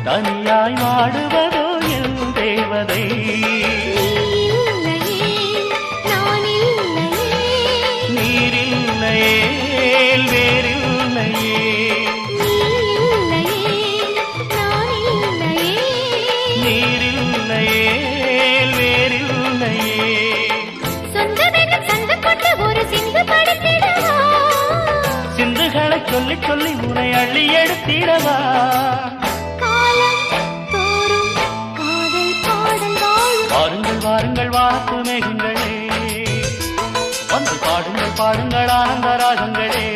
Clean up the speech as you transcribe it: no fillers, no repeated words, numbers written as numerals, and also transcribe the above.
தனியாய் வாடுவதோ என் தேவதை. நீரில்லையே வேறில்லையே, நீரில்லையே வேறில்லையே. சிந்துகளை சொல்லி சொல்லி உனை அள்ளி எடுத்திடவா. வாருங்கள் வாருங்கள் வாத்து மேகங்களே, வந்து பாடுங்கள் பாடுங்கள் ஆனந்த ராகங்களே.